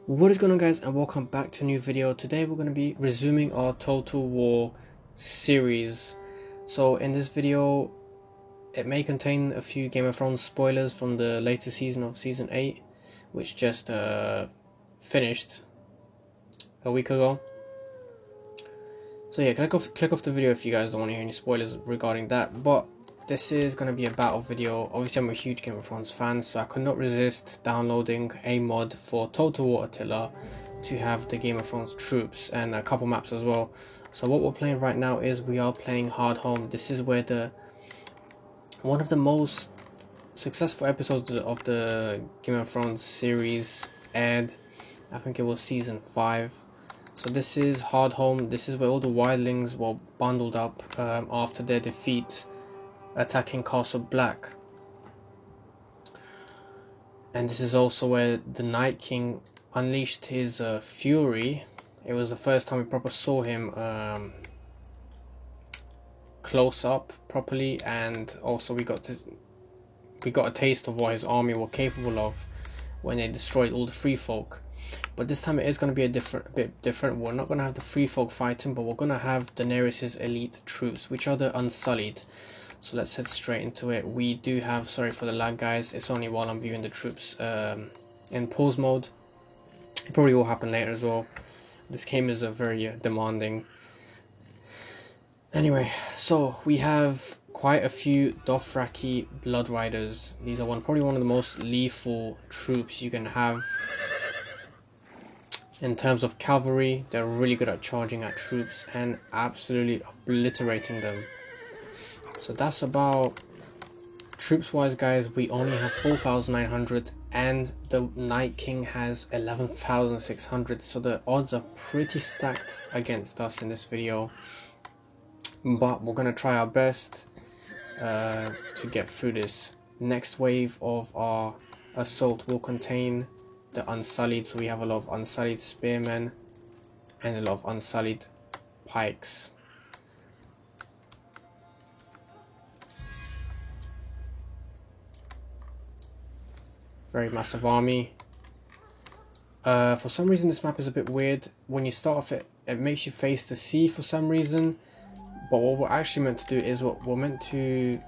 What is going on, guys, and welcome back to a new video. Today we're going to be resuming our Total War series. So in this video it may contain a few Game of Thrones spoilers from the latest season of season 8, which just finished a week ago. So yeah, click off the video if you guys don't want to hear any spoilers regarding that. But this is going to be a battle video. Obviously I'm a huge Game of Thrones fan, so I could not resist downloading a mod for Total War Attila to have the Game of Thrones troops and a couple maps as well. So what we're playing right now is we are playing Hardhome. This is where one of the most successful episodes of the Game of Thrones series aired. I think it was season 5. So this is Hardhome. This is where all the wildlings were bundled up after their defeat attacking Castle Black. And this is also where the Night King unleashed his fury. It was the first time we proper saw him close up properly, and also we got a taste of what his army were capable of when they destroyed all the free folk. But this time it is going to be a bit different. We're not going to have the free folk fighting, but we're going to have Daenerys' elite troops, which are the Unsullied. So let's head straight into it. We do have, sorry for the lag, guys, it's only while I'm viewing the troops in pause mode. It probably will happen later as well. This game is very demanding. Anyway, so we have quite a few Dothraki Blood Riders. These are probably one of the most lethal troops you can have. In terms of cavalry, they're really good at charging at troops and absolutely obliterating them. So that's about troops wise, guys. We only have 4,900 and the Night King has 11,600, so the odds are pretty stacked against us in this video, but we're gonna try our best to get through this. Next wave of our assault will contain the Unsullied, so we have a lot of Unsullied spearmen and a lot of Unsullied pikes. Very massive army. For some reason this map is a bit weird. When you start off it makes you face the sea for some reason, but what we're actually meant to do is we're meant to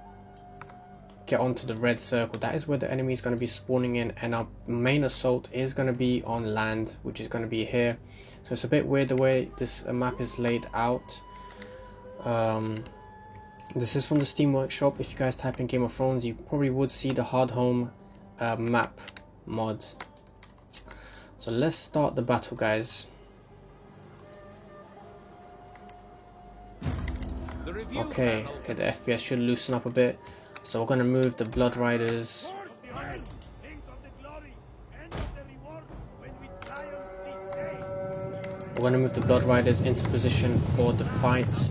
get onto the red circle. That is where the enemy is going to be spawning in, and our main assault is going to be on land, which is going to be here. So it's a bit weird the way this map is laid out. This is from the Steam Workshop. If you guys type in Game of Thrones, you probably would see the Hardhome map mod. So let's start the battle, guys. Okay, the FPS should loosen up a bit. So we're going to move the Blood Riders. We're going to move the Blood Riders into position for the fight.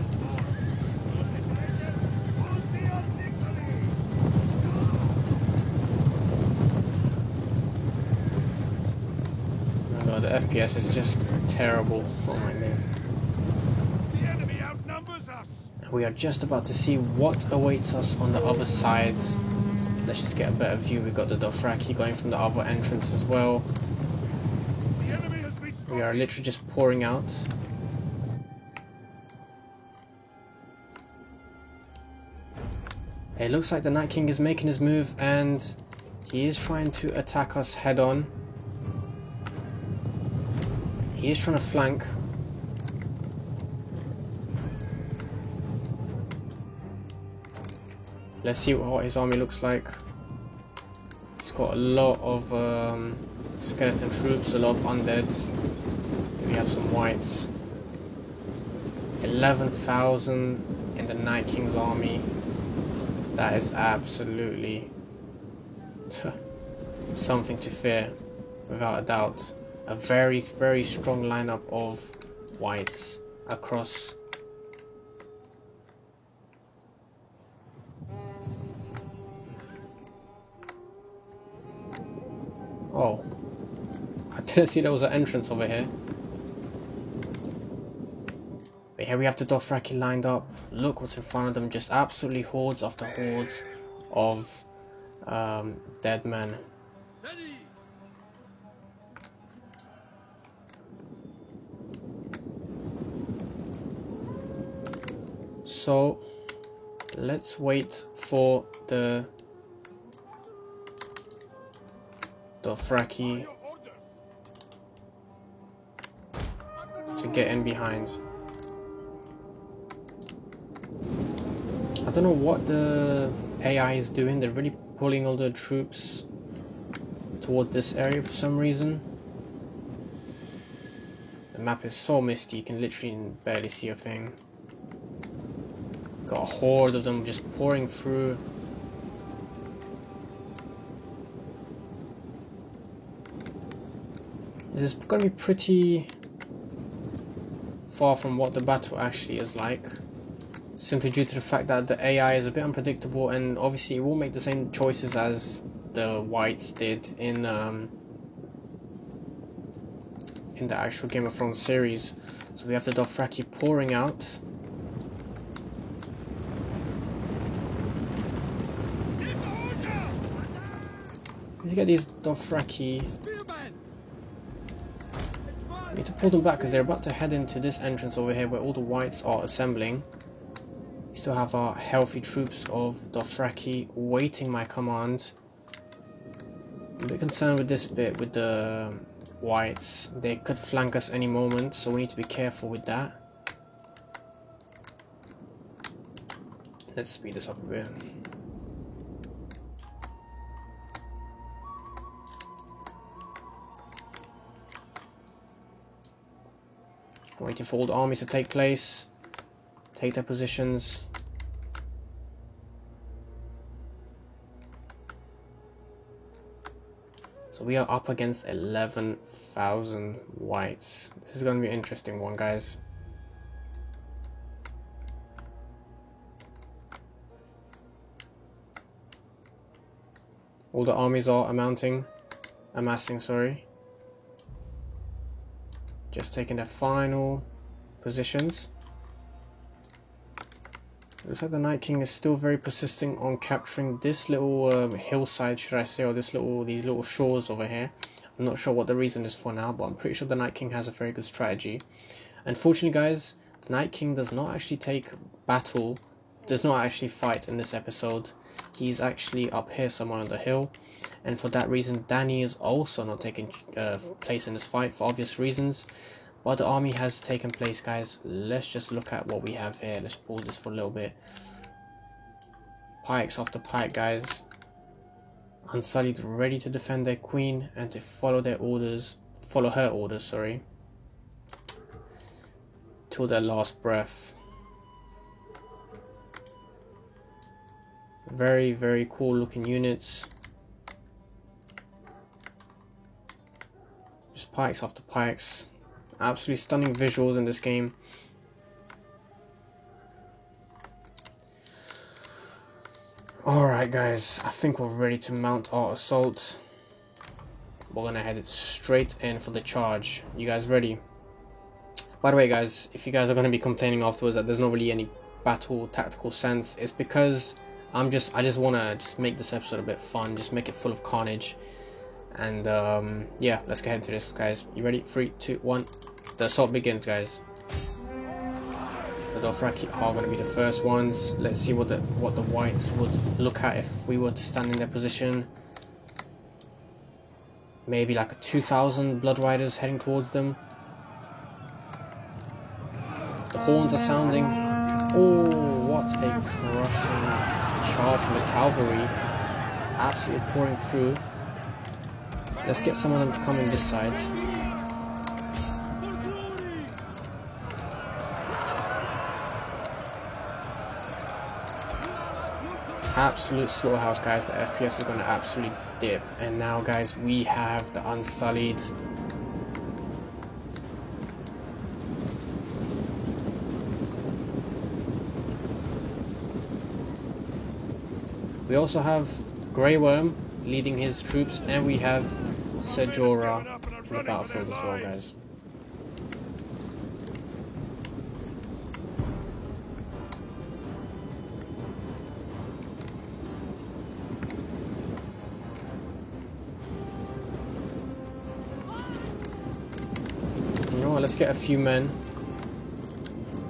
The FPS is just terrible. Oh my goodness. We are just about to see what awaits us on the other side. Let's just get a better view. We got the Dothraki going from the other entrance as well. We are literally just pouring out. It looks like the Night King is making his move and he is trying to attack us head on. He is trying to flank. Let's see what his army looks like. He's got a lot of skeleton troops, a lot of undead. We have some whites. 11,000 in the Night King's army. That is absolutely something to fear, without a doubt. A very, very strong lineup of whites across. Oh, I didn't see there was an entrance over here. But here we have the Dothraki lined up. Look what's in front of them, just absolutely hordes after hordes of dead men. So let's wait for the Dothraki to get in behind. I don't know what the AI is doing. They're really pulling all the troops toward this area for some reason. The map is so misty, you can literally barely see a thing. Got a horde of them just pouring through. This is going to be pretty far from what the battle actually is like, simply due to the fact that the AI is a bit unpredictable, and obviously it won't make the same choices as the whites did in the actual Game of Thrones series. So we have the Dothraki pouring out. You get these Dothraki. We need to pull them back because they're about to head into this entrance over here where all the whites are assembling. We still have our healthy troops of Dothraki waiting my command. I'm a bit concerned with this bit with the whites. They could flank us any moment, so we need to be careful with that. Let's speed this up a bit. Waiting for all the armies to take place, take their positions. So we are up against 11,000 whites. This is going to be an interesting one, guys. All the armies are amassing, sorry. Just taking their final positions. Looks like the Night King is still very persistent on capturing this little hillside, should I say, or these little shores over here. I'm not sure what the reason is for now, but I'm pretty sure the Night King has a very good strategy. Unfortunately, guys, the Night King does not actually does not actually fight in this episode. He's actually up here somewhere on the hill, and for that reason Dany is also not taking place in this fight for obvious reasons. But the army has taken place, guys. Let's just look at what we have here. Let's pause this for a little bit. Pikes after pike, guys. Unsullied, ready to defend their queen and to follow her orders, sorry, till their last breath. Very, very cool looking units. Just pikes after pikes. Absolutely stunning visuals in this game. Alright, guys, I think we're ready to mount our assault. We're gonna head it straight in for the charge. You guys ready? By the way, guys, if you guys are gonna be complaining afterwards that there's not really any battle tactical sense, it's because I just wanna make this episode a bit fun, just make it full of carnage. And yeah, let's get into this, guys. You ready? 3, 2, 1. The assault begins, guys. The Dothraki are going to be the first ones. Let's see what the whites would look at if we were to stand in their position. Maybe like a 2,000 Blood Riders heading towards them. The horns are sounding. Oh, what a crushing charge from the cavalry. Absolutely pouring through. Let's get some of them to come in this side. Absolute slaughterhouse, guys. The FPS is going to absolutely dip. And now, guys, we have the Unsullied. We also have Grey Worm leading his troops, and we have Ser Jorah in the battlefield as well, guys. You know what, let's get a few men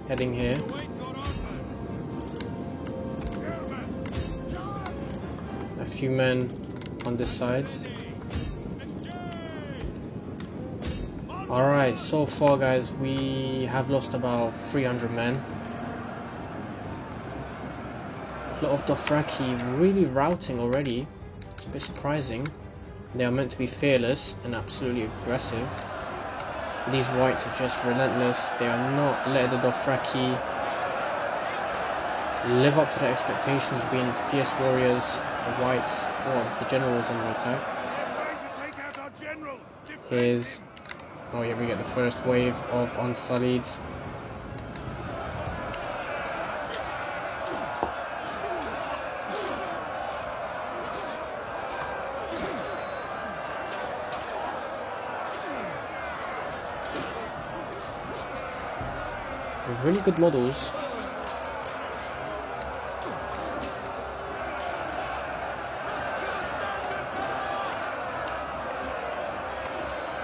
heading here. few men on this side. Alright, so far guys, we have lost about 300 men. A lot of Dothraki really routing already. It's a bit surprising. They are meant to be fearless and absolutely aggressive. These whites are just relentless. They are not letting the Dothraki live up to their expectations of being fierce warriors. The whites, or the generals under attack. Here's... oh yeah, we get the first wave of Unsullied. With really good models.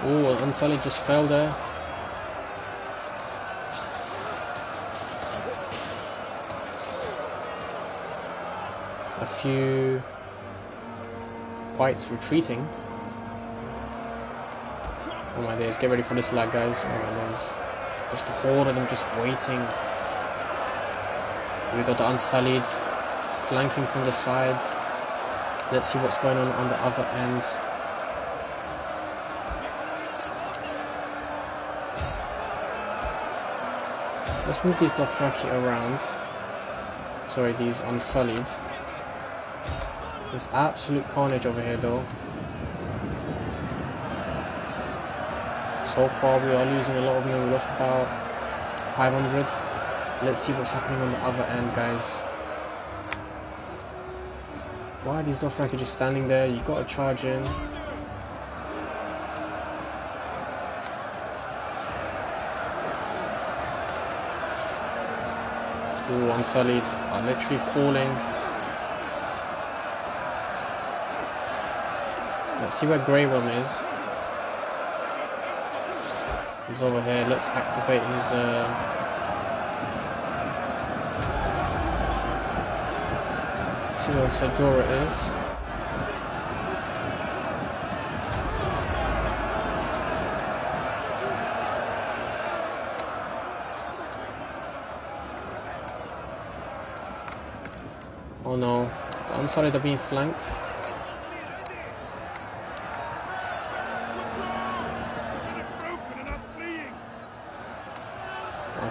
Oh, Unsullied just fell there. A few whites retreating. Oh my days, get ready for this lag, guys. Oh my days. Just a horde of them just waiting. We got the Unsullied flanking from the side. Let's see what's going on the other end. Let's move these Dothraki around. Sorry, these Unsullied. There's absolute carnage over here though. So far we are losing a lot of them. We lost about 500. Let's see what's happening on the other end, guys. Why are these Dothraki just standing there? You gotta charge in. Ooh, Unsullied are literally falling. Let's see where Grey Worm is. He's over here. Let's activate his see where Ser Jorah is. Oh no, the Unsullied are being flanked.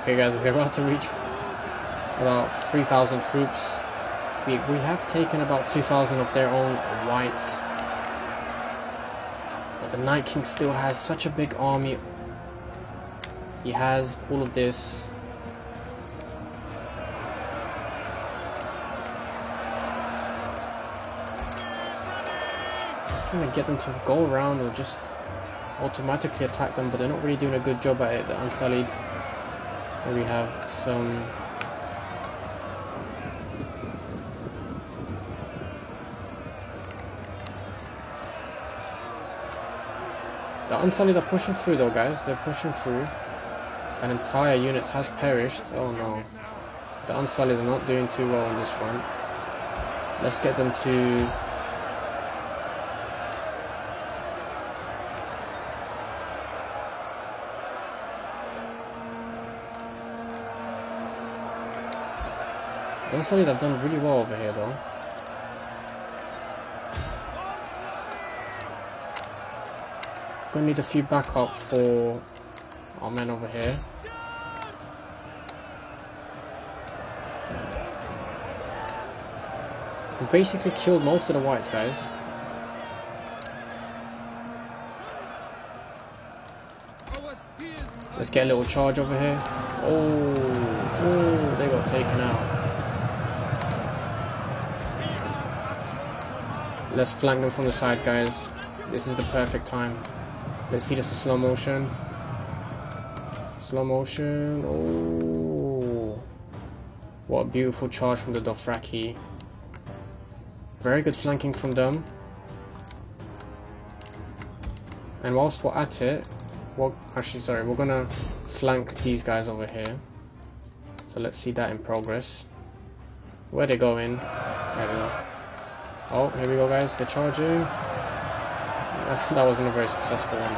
Okay guys, we're about to reach about 3,000 troops. We have taken about 2,000 of their own whites. But the Night King still has such a big army. He has all of this. Trying to get them to go around or just automatically attack them, but they're not really doing a good job at it, the Unsullied. Here we have some the Unsullied are pushing through though, guys. They're pushing through. An entire unit has perished. Oh no. The Unsullied are not doing too well on this front. Let's get them to the Unsullied have done really well over here though. Gonna need a few backup for our men over here. We've basically killed most of the whites, guys. Let's get a little charge over here. Oh, they got taken out. Let's flank them from the side, guys. This is the perfect time. Let's see this in slow motion. Slow motion. Oh, what a beautiful charge from the Dothraki. Very good flanking from them. And whilst we're at it, we're gonna flank these guys over here. So let's see that in progress. Where they going? There we go. Oh, here we go, guys. They're charging. That wasn't a very successful one.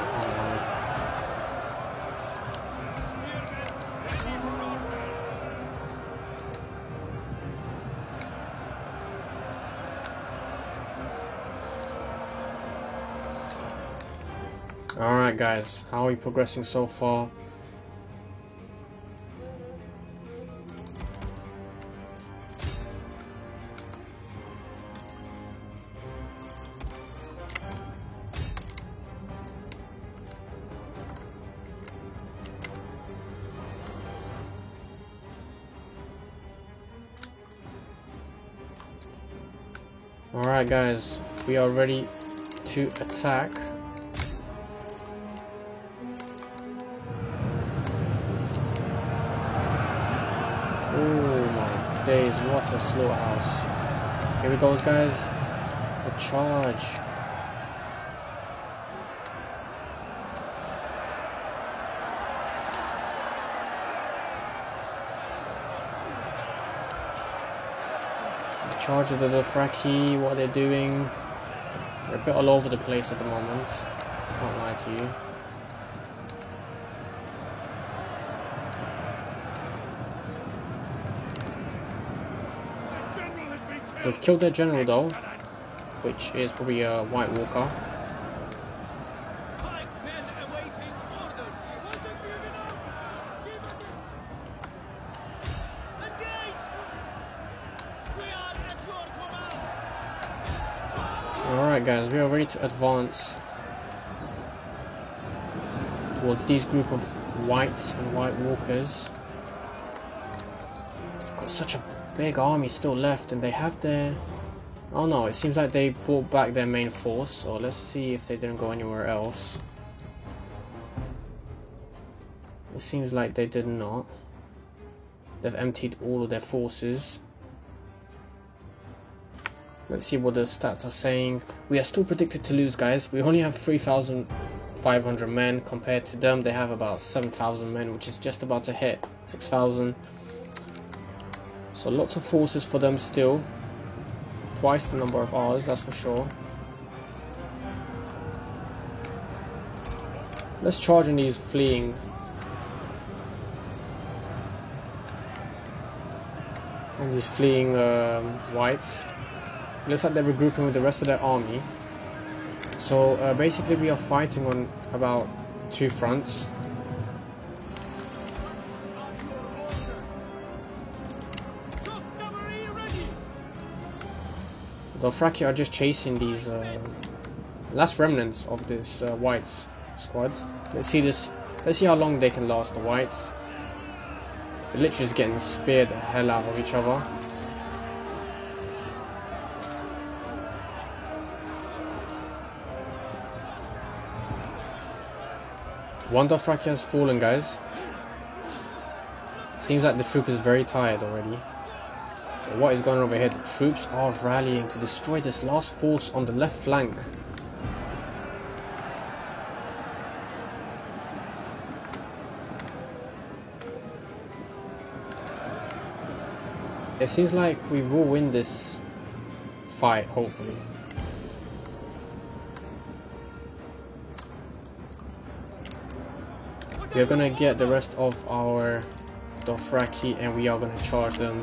Alright guys, how are we progressing so far? Alright guys, we are ready to attack. Oh my days, what a slaughterhouse. Here we go guys, a charge. Charge of the Dothraki, what they're doing. They're a bit all over the place at the moment, can't lie to you. We've killed their general though, which is probably a White Walker. Alright guys, we are ready to advance towards these group of Whites and White Walkers. They've got such a big army still left, and they have their... Oh no, it seems like they brought back their main force, so let's see if they didn't go anywhere else. It seems like they did not. They've emptied all of their forces. Let's see what the stats are saying. We are still predicted to lose, guys. We only have 3,500 men compared to them. They have about 7,000 men, which is just about to hit 6,000. So lots of forces for them still. Twice the number of ours, that's for sure. Let's charge on these fleeing. And these fleeing Whites. Looks like they're regrouping with the rest of their army. So basically we are fighting on about 2 fronts. The Dothraki are just chasing these last remnants of this Whites squad. Let's see how long they can last, the Whites. They're literally just getting speared the hell out of each other. One Dothraki has fallen, guys. Seems like the troop is very tired already. But what is going on over here? The troops are rallying to destroy this last force on the left flank. It seems like we will win this fight, hopefully. We are gonna get the rest of our Dothraki and we are gonna charge them.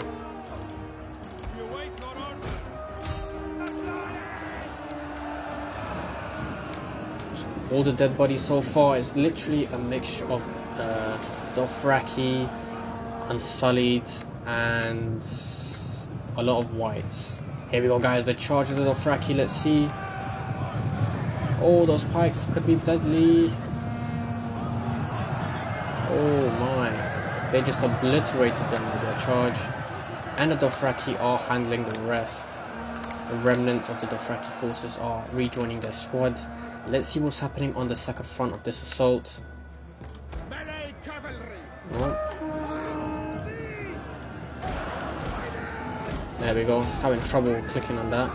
All the dead bodies so far is literally a mixture of Dothraki, Unsullied, and a lot of Whites. Here we go, guys, the charge of the Dothraki, let's see. Oh, those pikes could be deadly. Oh my, they just obliterated them with their charge. And the Dothraki are handling the rest. The remnants of the Dothraki forces are rejoining their squad. Let's see what's happening on the second front of this assault. Oh. There we go, having trouble clicking on that.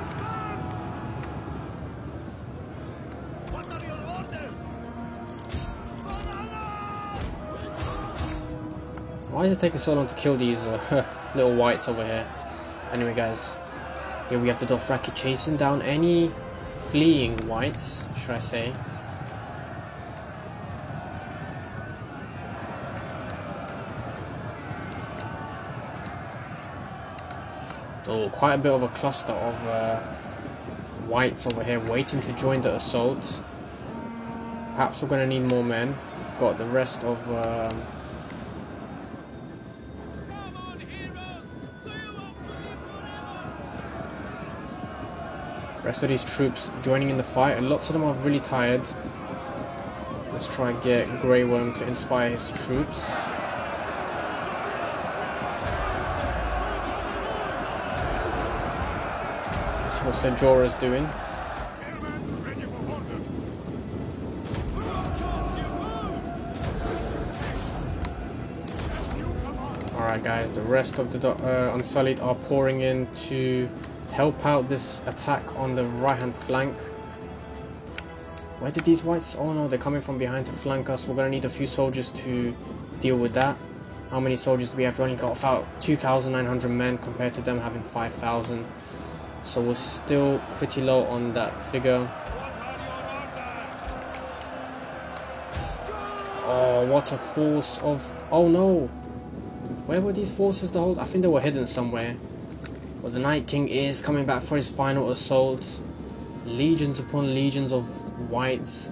Why is it taking so long to kill these little Whites over here? Anyway guys, Here we have the Dothraki chasing down any fleeing whites, should I say. Oh, quite a bit of a cluster of whites over here waiting to join the assault. Perhaps we're going to need more men. We've got the rest of... rest of these troops joining in the fight, and lots of them are really tired. Let's try and get Grey Worm to inspire his troops. That's what Ser Jorah's doing. Alright guys, the rest of the Unsullied are pouring in to help out this attack on the right hand flank. Where did these whites... oh no, they're coming from behind to flank us. We're going to need a few soldiers to deal with that. How many soldiers do we have? We only got about 2,900 men compared to them having 5,000. So we're still pretty low on that figure. Oh, what a force of... oh no! Where were these forces to hold? I think they were hidden somewhere. But the Night King is coming back for his final assault. Legions upon legions of whites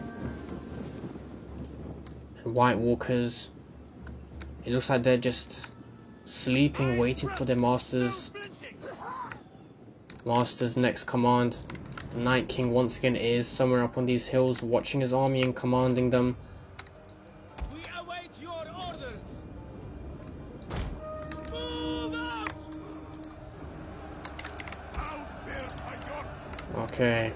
and White Walkers. It looks like they're just sleeping, waiting for their master's next command. The Night King once again is somewhere up on these hills, watching his army and commanding them. We await your orders. Move out. Okay,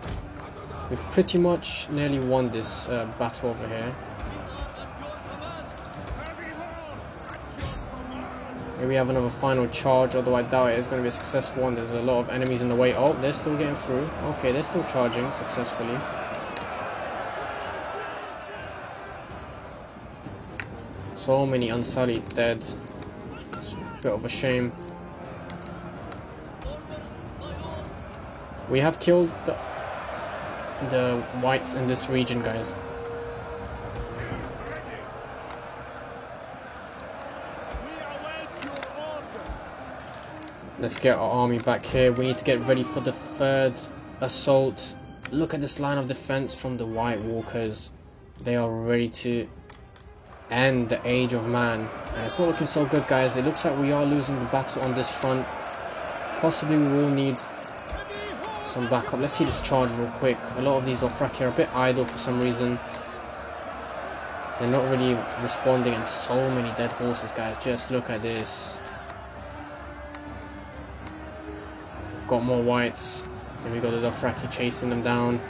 we've pretty much nearly won this battle over here. Here we have another final charge, although I doubt it is going to be a successful one. There's a lot of enemies in the way. Oh, they're still getting through. Okay, they're still charging successfully. So many Unsullied dead. It's a bit of a shame. We have killed the whites in this region, guys. Let's get our army back here. We need to get ready for the third assault. Look at this line of defense from the White Walkers. They are ready to end the Age of Man. And it's not looking so good, guys. It looks like we are losing the battle on this front. Possibly we will need some backup. Let's see this charge real quick. A lot of these Dothraki are a bit idle for some reason. They're not really responding, and so many dead horses, guys. Just look at this. We've got more whites. Here we go, the Dothraki chasing them down.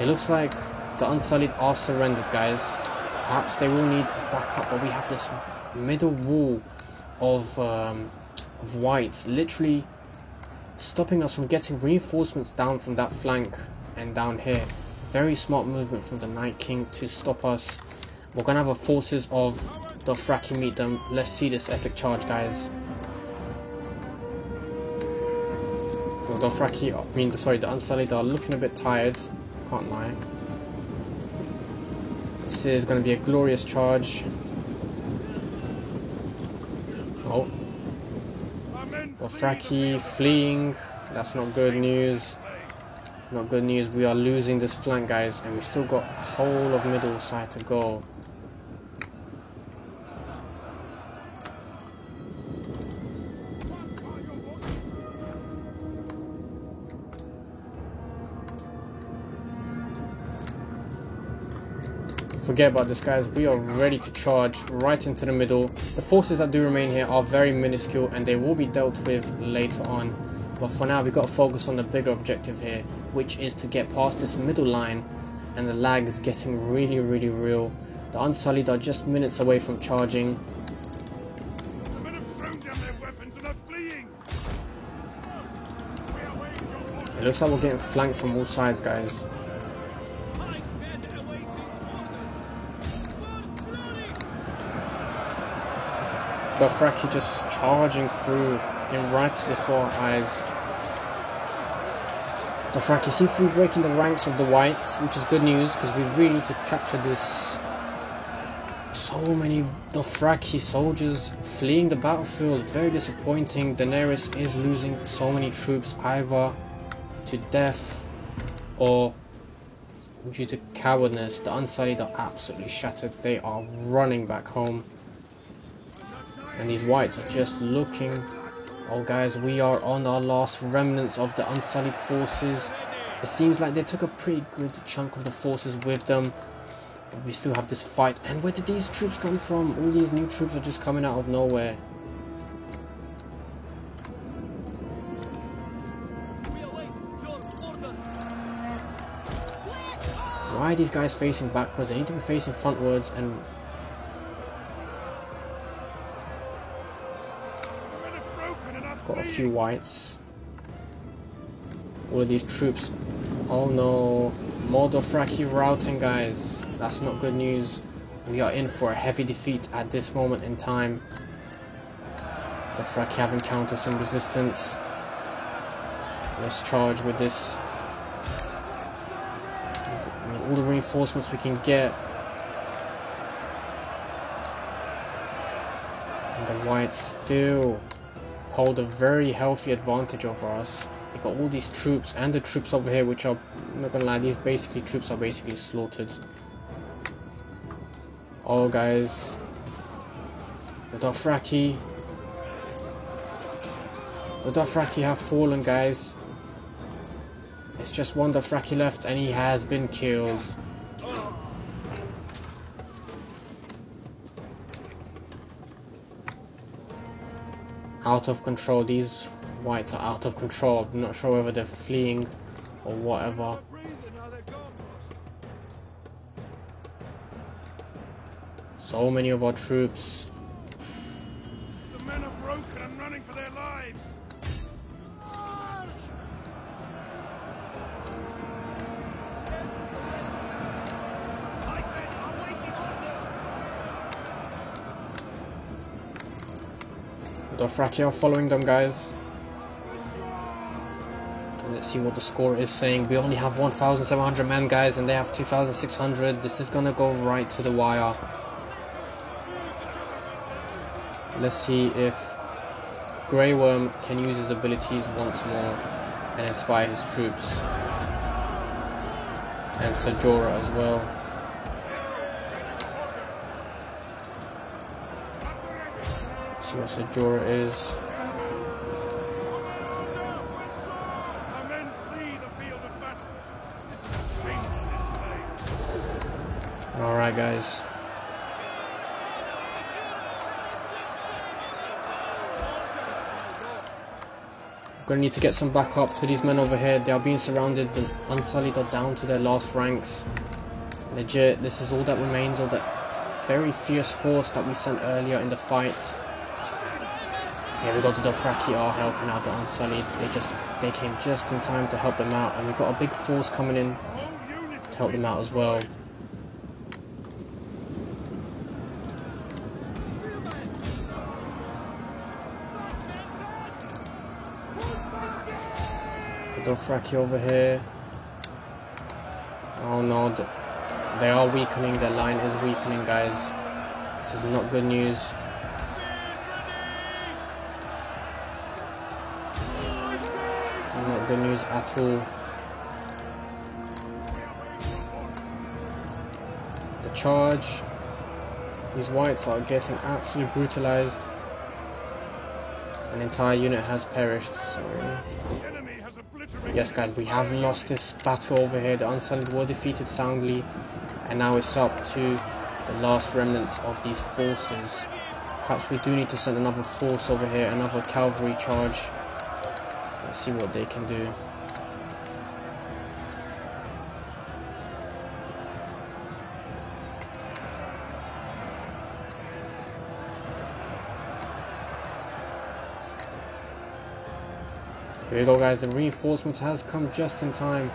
It looks like the Unsullied are surrendered, guys. Perhaps they will need backup, but we have this middle wall of whites literally stopping us from getting reinforcements down from that flank and down here. Very smart movement from the Night King to stop us. We're gonna have a forces of Dothraki meet them. Let's see this epic charge, guys. Well, the Unsullied are looking a bit tired, can't lie. This is gonna be a glorious charge. Oh, Dothraki fleeing. That's not good news. Not good news. We are losing this flank, guys, and we still got a whole of middle side to go. Forget about this, guys. We are ready to charge right into the middle. The forces that do remain here are very minuscule, and they will be dealt with later on. But for now, we've got to focus on the bigger objective here, which is to get past this middle line. And the lag is getting really, really real. The Unsullied are just minutes away from charging. It looks like we're getting flanked from all sides, guys. Dothraki just charging through and right before our eyes. Dothraki seems to be breaking the ranks of the Whites, which is good news because we really need to capture this. So many Dothraki soldiers fleeing the battlefield, very disappointing. Daenerys is losing so many troops either to death or due to cowardness. The Unsullied are absolutely shattered, they are running back home. And these Whites are just looking. Oh guys, we are on our last remnants of the Unsullied forces. It seems like they took a pretty good chunk of the forces with them. But we still have this fight. And where did these troops come from? All these new troops are just coming out of nowhere. Why are these guys facing backwards? They need to be facing frontwards. And got a few Whites. All of these troops. Oh no. More Dothraki routing, guys. That's not good news. We are in for a heavy defeat at this moment in time. Dothraki have encountered some resistance. Let's charge with this. All the reinforcements we can get. And the Whites still hold a very healthy advantage over us. They got all these troops and the troops over here, which are, I'm not gonna lie, these troops are basically slaughtered. Oh guys, the Dothraki have fallen, guys. It's just one Dothraki left and he has been killed. Out of control. These Whites are out of control. I'm not sure whether they're fleeing or whatever. So many of our troops. The men are broken and running for their lives. Dothraki are following them, guys. And let's see what the score is saying. We only have 1,700 men, guys, and they have 2,600. This is gonna go right to the wire. Let's see if Grey Worm can use his abilities once more and inspire his troops. And Ser Jorah as well. Let's see what Ser Jorah is. Our men flee the field of battle. This is a painful display. Alright, guys. Gonna need to get some backup to these men over here. They are being surrounded. The Unsullied are down to their last ranks. Legit, this is all that remains of that very fierce force that we sent earlier in the fight. Here we go. The Dothraki are helping out the Unsullied. They came just in time to help them out, and we've got a big force coming in to help them out as well. Dothraki over here. Oh no, they are weakening. Their line is weakening, guys. This is not good news. Not good news at all. The charge. These Whites are getting absolutely brutalized. An entire unit has perished. Sorry. Yes, guys, we have lost this battle over here. The Unsullied were defeated soundly, and now it's up to the last remnants of these forces. Perhaps we do need to send another force over here, another cavalry charge. Let's see what they can do. Here we go, guys. The reinforcements has come just in time.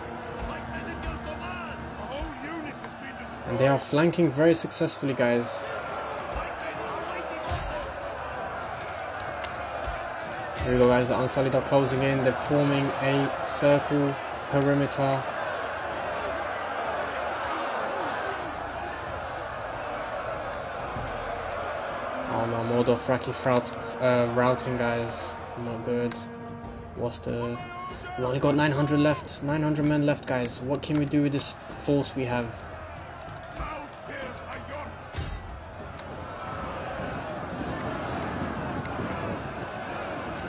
And they are flanking very successfully, guys. Here we go, guys. The Unsullied are closing in. They're forming a circle perimeter. Oh no, more Dothraki routing, guys. Not good. What's the... We only got 900 left. 900 men left, guys. What can we do with this force we have?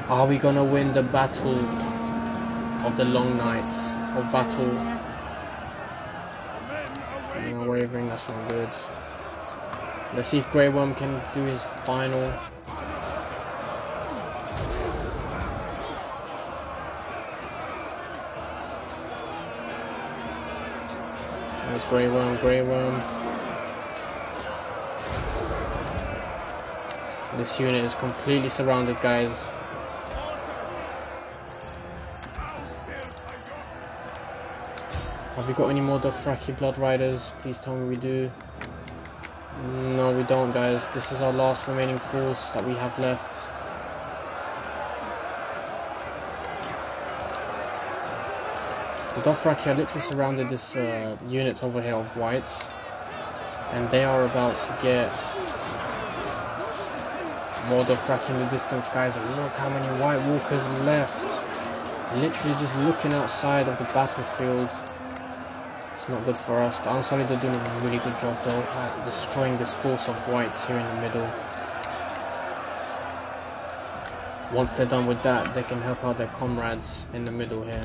Are we gonna win the battle of the long nights? Or battle? No, wavering, that's not good. Let's see if Grey Worm can do his final. There's Grey Worm, Grey Worm. This unit is completely surrounded, guys. Have we got any more Dothraki Blood Riders? Please tell me we do. No, we don't, guys. This is our last remaining force that we have left. The Dothraki are literally surrounded this unit over here of whites, and they are about to get more Dothraki in the distance, guys. And look how many White Walkers left. Literally just looking outside of the battlefield. It's not good for us. The Unsullied are doing a really good job though at destroying this force of whites here in the middle. Once they're done with that, they can help out their comrades in the middle here.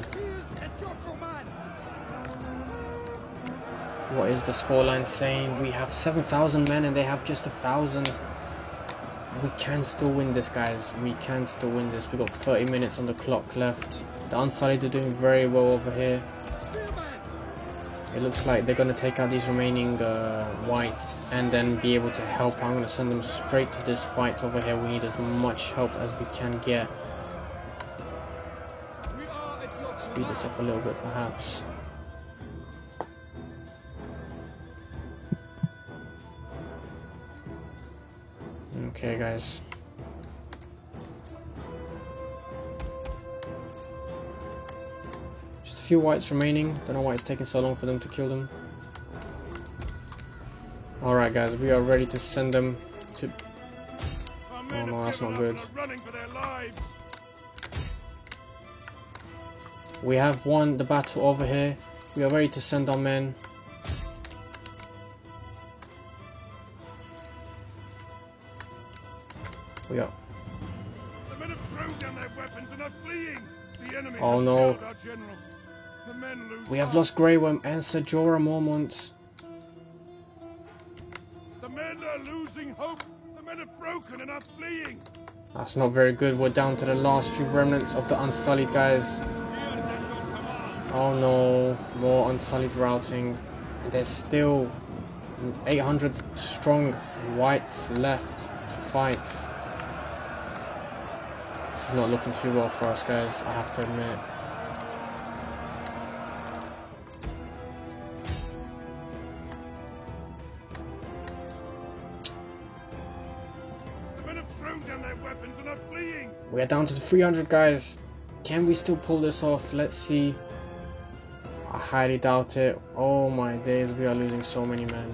What is the scoreline saying? We have 7,000 men and they have just 1,000. We can still win this, guys. We can still win this. We got 30 minutes on the clock left. The Unsullied are doing very well over here. It looks like they're going to take out these remaining whites and then be able to help. I'm going to send them straight to this fight over here. We need as much help as we can get. Speed this up a little bit, perhaps. Okay, guys. Just a few whites remaining. Don't know why it's taking so long for them to kill them. Alright, guys, we are ready to send them to... Oh no, that's not good. We have won the battle over here. We are ready to send our men. We are. The men have thrown down their weapons and are fleeing. The enemy Oh has no. killed our general. The men lose We have heart. lost Grey Worm and Ser Jorah Mormont. The men are losing hope. The men have broken and are fleeing. That's not very good. We're down to the last few remnants of the Unsullied, guys. Oh no, more Unsullied routing. And there's still 800 strong whites left to fight. This is not looking too well for us, guys, I have to admit. The men have thrown down their weapons and are fleeing. We are down to 300, guys. Can we still pull this off? Let's see. I highly doubt it. Oh my days, we are losing so many men.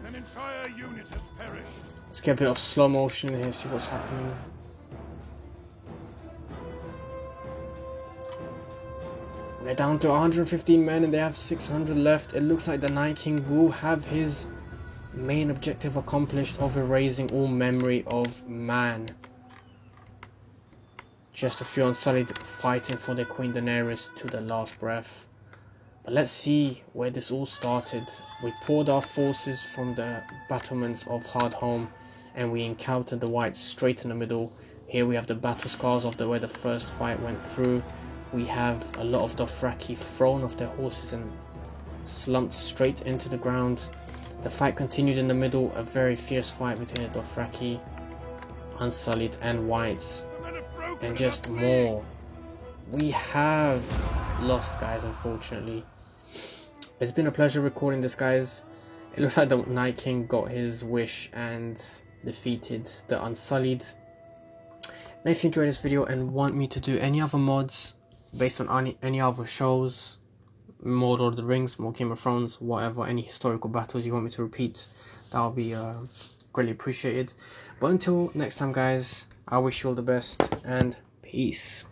An entire unit has perished. Let's get a bit of slow motion in here, see what's happening. We're down to 115 men and they have 600 left. It looks like the Night King will have his main objective accomplished of erasing all memory of man. Just a few Unsullied fighting for their Queen Daenerys to the last breath. But let's see where this all started. We poured our forces from the battlements of Hardhome and we encountered the whites straight in the middle. Here we have the battle scars of where the first fight went through. We have a lot of Dothraki thrown off their horses and slumped straight into the ground. The fight continued in the middle, a very fierce fight between the Dothraki, Unsullied and whites. And just more. We have lost, guys, unfortunately. It's been a pleasure recording this, guys. It looks like the Night King got his wish and defeated the Unsullied. And if you enjoyed this video and want me to do any other mods based on any other shows, more Lord of the Rings, more Game of Thrones, whatever, any historical battles you want me to repeat, that will be greatly appreciated. But until next time guys, I wish you all the best and peace.